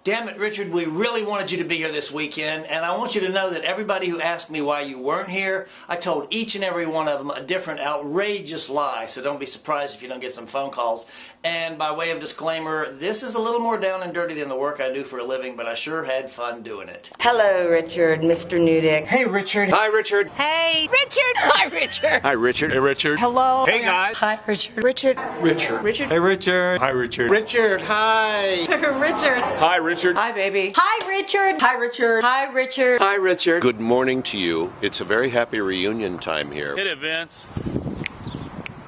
Damn it, Richard, we really wanted you to be here this weekend, and I want you to know that everybody who asked me why you weren't here, I told each and every one of them a different outrageous lie, so don't be surprised if you don't get some phone calls. And by way of disclaimer, this is a little more down and dirty than the work I do for a living, but I sure had fun doing it. Hello, Richard, Mr. Newdick. Hey, Richard. Hi, Richard. Hey, Richard. Hi, Richard. Hi, Richard. Hey, Richard. Hello. Hey, guys. Hi, Richard. Richard. Richard. Richard. Hey, Richard. Hi, Richard. Richard, hi. Richard. Hi, Richard. Hi, baby. Hi, Richard. Hi, Richard. Hi, Richard. Hi, Richard. Good morning to you. It's a very happy reunion time here. Hit it, Vince.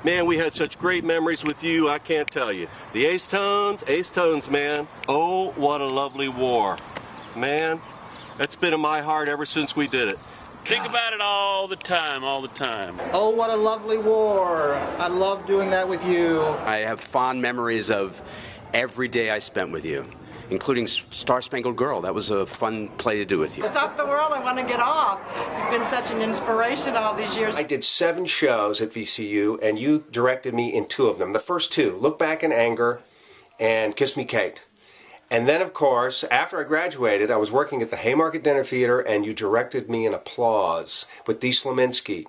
Man, we had such great memories with you, I can't tell you. The Ace Tones, man. Oh, what a lovely war. Man, that's been in my heart ever since we did it. Think about it all the time, all the time. Oh, what a lovely war. I love doing that with you. I have fond memories of every day I spent with you, including Star Spangled Girl. That was a fun play to do with you. Stop the world, I want to get off. You've been such an inspiration all these years. I did 7 shows at VCU, and you directed me in 2 of them. The first 2, Look Back in Anger and Kiss Me, Kate. And then, of course, after I graduated, I was working at the Haymarket Dinner Theater, and you directed me in Applause with Dee Slominski.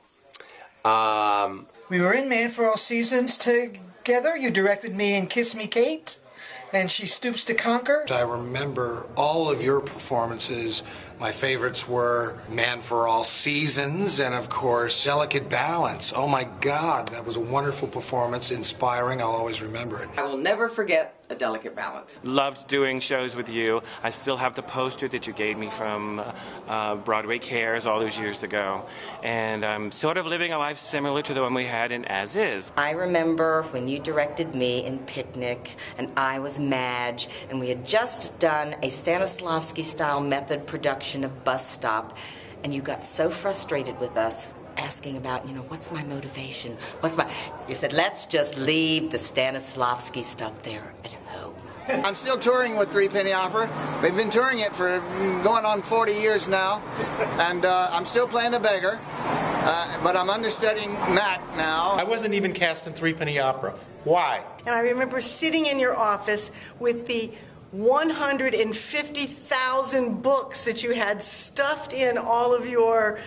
We were in Man for All Seasons together. You directed me in Kiss Me, Kate, and She Stoops to Conquer. I remember all of your performances. My favorites were Man for All Seasons and, of course, Delicate Balance. Oh, my God, that was a wonderful performance, inspiring. I'll always remember it. I will never forget A Delicate Balance. Loved doing shows with you. I still have the poster that you gave me from Broadway Cares all those years ago. And I'm sort of living a life similar to the one we had in As Is. I remember when you directed me in Picnic, and I was Madge, and we had just done a Stanislavski-style method production of Bus Stop, and you got so frustrated with us asking about, what's my motivation? You said, let's just leave the Stanislavski stuff there at home. I'm still touring with Three Penny Opera. We've been touring it for going on 40 years now, and I'm still playing the beggar, but I'm understudying Matt now. I wasn't even cast in Three Penny Opera. Why? And I remember sitting in your office with the 150,000 books that you had stuffed in all of your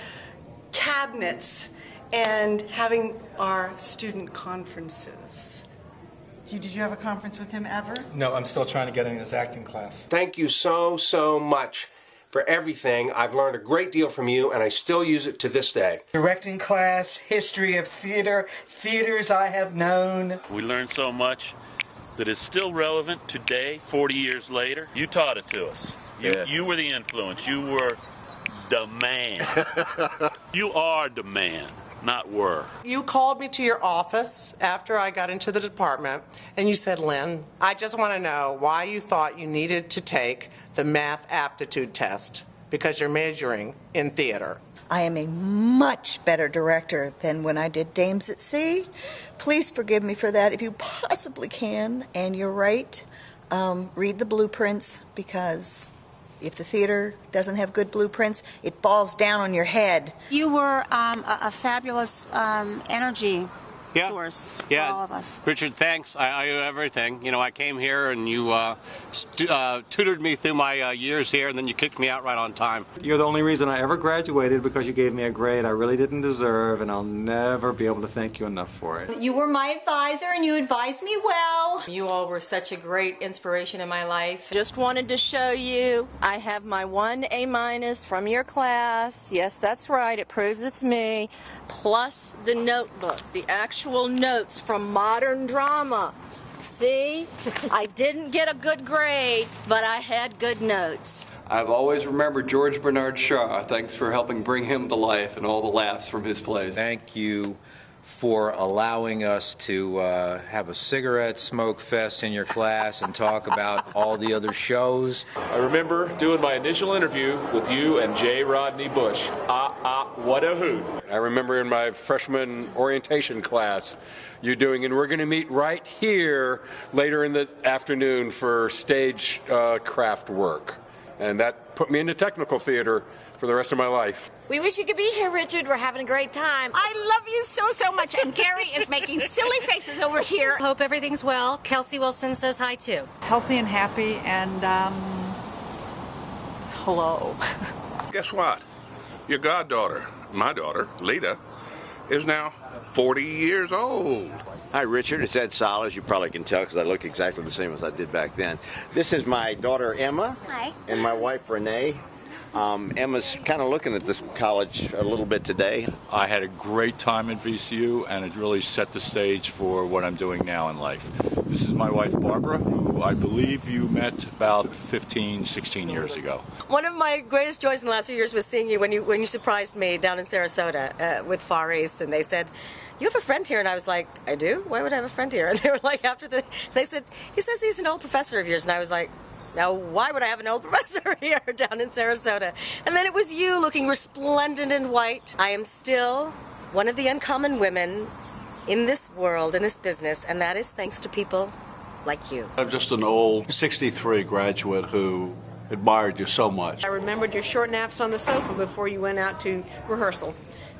cabinets and having our student conferences. Did you have a conference with him ever? No, I'm still trying to get in his acting class. Thank you so much for everything. I've learned a great deal from you, and I still use it to this day. Directing class, history of theater, theaters I have known. We learned so much that is still relevant today, 40 years later. You taught it to us. You were the influence. You were the man. You are the man, not were. You called me to your office after I got into the department, and you said, Lynn, I just want to know why you thought you needed to take the math aptitude test, because you're majoring in theater. I am a much better director than when I did Dames at Sea. Please forgive me for that if you possibly can. And you're right, read the blueprints, because if the theater doesn't have good blueprints, it falls down on your head. You were a fabulous energy source for all of us. Richard, thanks. I owe everything. I came here and you tutored me through my years here, and then you kicked me out right on time. You're the only reason I ever graduated, because you gave me a grade I really didn't deserve, and I'll never be able to thank you enough for it. You were my advisor, and you advised me well. You all were such a great inspiration in my life. Just wanted to show you I have my 1 A- from your class. Yes, that's right. It proves it's me. Plus the notebook, the actual notes from modern drama. See? I didn't get a good grade, but I had good notes. I've always remembered George Bernard Shaw. Thanks for helping bring him to life and all the laughs from his plays. Thank you for allowing us to have a cigarette smoke fest in your class and talk about all the other shows. I remember doing my initial interview with you and J. Rodney Bush. What a hoot. I remember in my freshman orientation class, you doing, and we're going to meet right here later in the afternoon for stage craft work. And that put me into technical theater for the rest of my life. We wish you could be here, Richard. We're having a great time. I love you so much, and Gary is making silly faces over here. Hope everything's well. Kelsey Wilson says hi, too. Healthy and happy, and hello. Guess what? Your goddaughter, my daughter, Lita, is now 40 years old. Hi, Richard. It's Ed Solis. You probably can tell because I look exactly the same as I did back then. This is my daughter, Emma. Hi. And my wife, Renee. Emma's kind of looking at this college a little bit today. I had a great time at VCU, and it really set the stage for what I'm doing now in life. This is my wife, Barbara, who I believe you met about 15, 16 years ago. One of my greatest joys in the last few years was seeing you when you surprised me down in Sarasota with Far East, and they said, "You have a friend here," and I was like, "I do? Why would I have a friend here?" And they were like, they said, "He says he's an old professor of yours," and I was like, "Now, why would I have an old professor here down in Sarasota?" And then it was you looking resplendent in white. I am still one of the uncommon women in this world, in this business, and that is thanks to people like you. I'm just an old 63 graduate who admired you so much. I remembered your short naps on the sofa before you went out to rehearsal.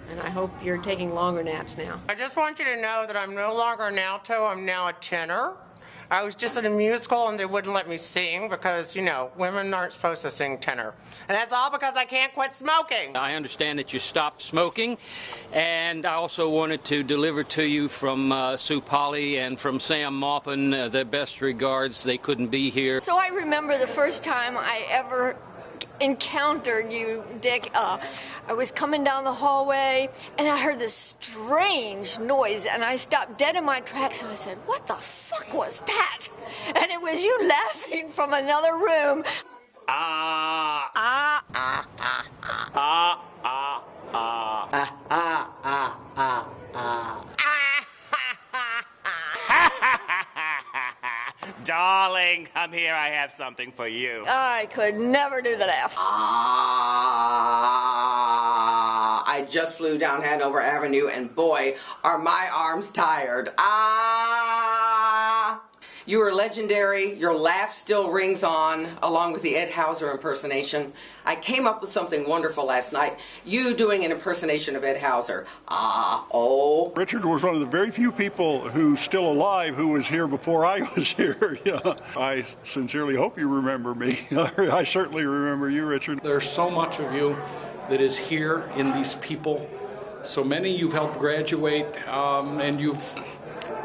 And I hope you're taking longer naps now. I just want you to know that I'm no longer an alto, I'm now a tenor. I was just in a musical and they wouldn't let me sing because, you know, women aren't supposed to sing tenor. And that's all because I can't quit smoking. I understand that you stopped smoking, and I also wanted to deliver to you from Sue Polly and from Sam Maupin their best regards. They couldn't be here. So I remember the first time I ever encountered you, Dick. I was coming down the hallway and I heard this strange noise and I stopped dead in my tracks and I said, "What the fuck was that?" And it was you laughing from another room. Darling, come here. I have something for you. I could never do the laugh. I just flew down Hanover Avenue, and boy, are my arms tired. You are legendary. Your laugh still rings on, along with the Ed Hauser impersonation. I came up with something wonderful last night. You doing an impersonation of Ed Hauser. Richard was one of the very few people who's still alive who was here before I was here. Yeah. I sincerely hope you remember me. I certainly remember you, Richard. There's so much of you that is here in these people. So many you've helped graduate, and you've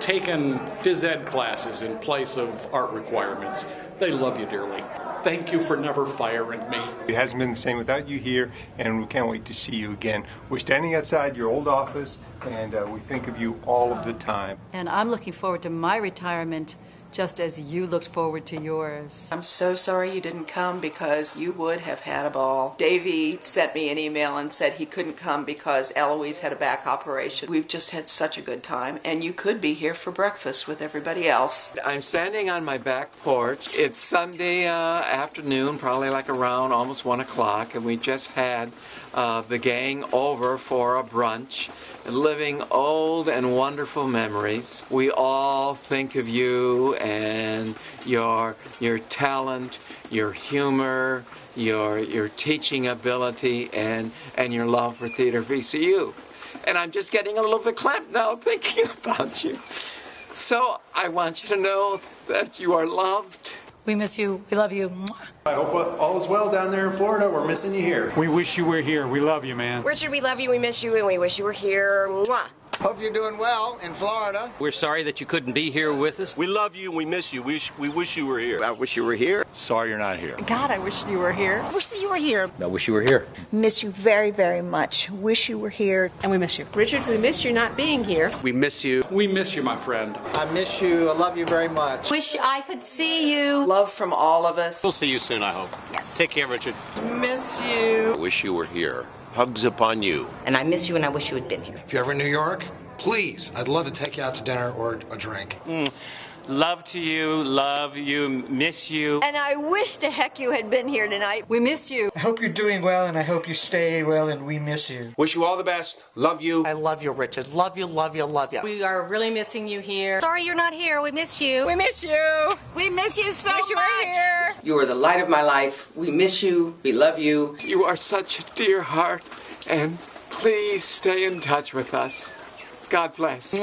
taken phys ed classes in place of art requirements. They love you dearly. Thank you for never firing me. It hasn't been the same without you here, and we can't wait to see you again. We're standing outside your old office, and we think of you all of the time. And I'm looking forward to my retirement just as you looked forward to yours. I'm so sorry you didn't come because you would have had a ball. Davey sent me an email and said he couldn't come because Eloise had a back operation. We've just had such a good time, and you could be here for breakfast with everybody else. I'm standing on my back porch. It's Sunday afternoon, probably like around almost 1 o'clock, and we just had the gang over for a brunch, living old and wonderful memories. We all think of you and your talent, your humor, your teaching ability, and your love for Theatre VCU. And I'm just getting a little bit clamped now thinking about you. So I want you to know that you are loved. We miss you. We love you. I hope all is well down there in Florida. We're missing you here. We wish you were here. We love you, man. Richard, we love you, we miss you, and we wish you were here. Mwah. Hope you're doing well in Florida. We're sorry that you couldn't be here with us. We love you and we miss you. We wish you were here. I wish you were here. Sorry you're not here. God, I wish you were here. I wish that you were here. I wish you were here. Miss you very, very much. Wish you were here. And we miss you. Richard, we miss you not being here. We miss you. We miss you, my friend. I miss you. I love you very much. Wish I could see you. Love from all of us. We'll see you soon, I hope. Yes. Take care, Richard. Miss you. I wish you were here. Hugs upon you. And I miss you and I wish you had been here. If you're ever in New York, please, I'd love to take you out to dinner or a drink. Love to you, love you, miss you. And I wish to heck you had been here tonight. We miss you. I hope you're doing well, and I hope you stay well, and we miss you. Wish you all the best. Love you. I love you, Richard. Love you, love you, love you. We are really missing you here. Sorry you're not here. We miss you. We miss you. We miss you so Wish you were here. You are the light of my life. We miss you. We love you. You are such a dear heart, and please stay in touch with us. God bless.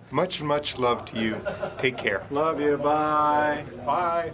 Much, much love to you. Take care. Love you. Bye. Bye.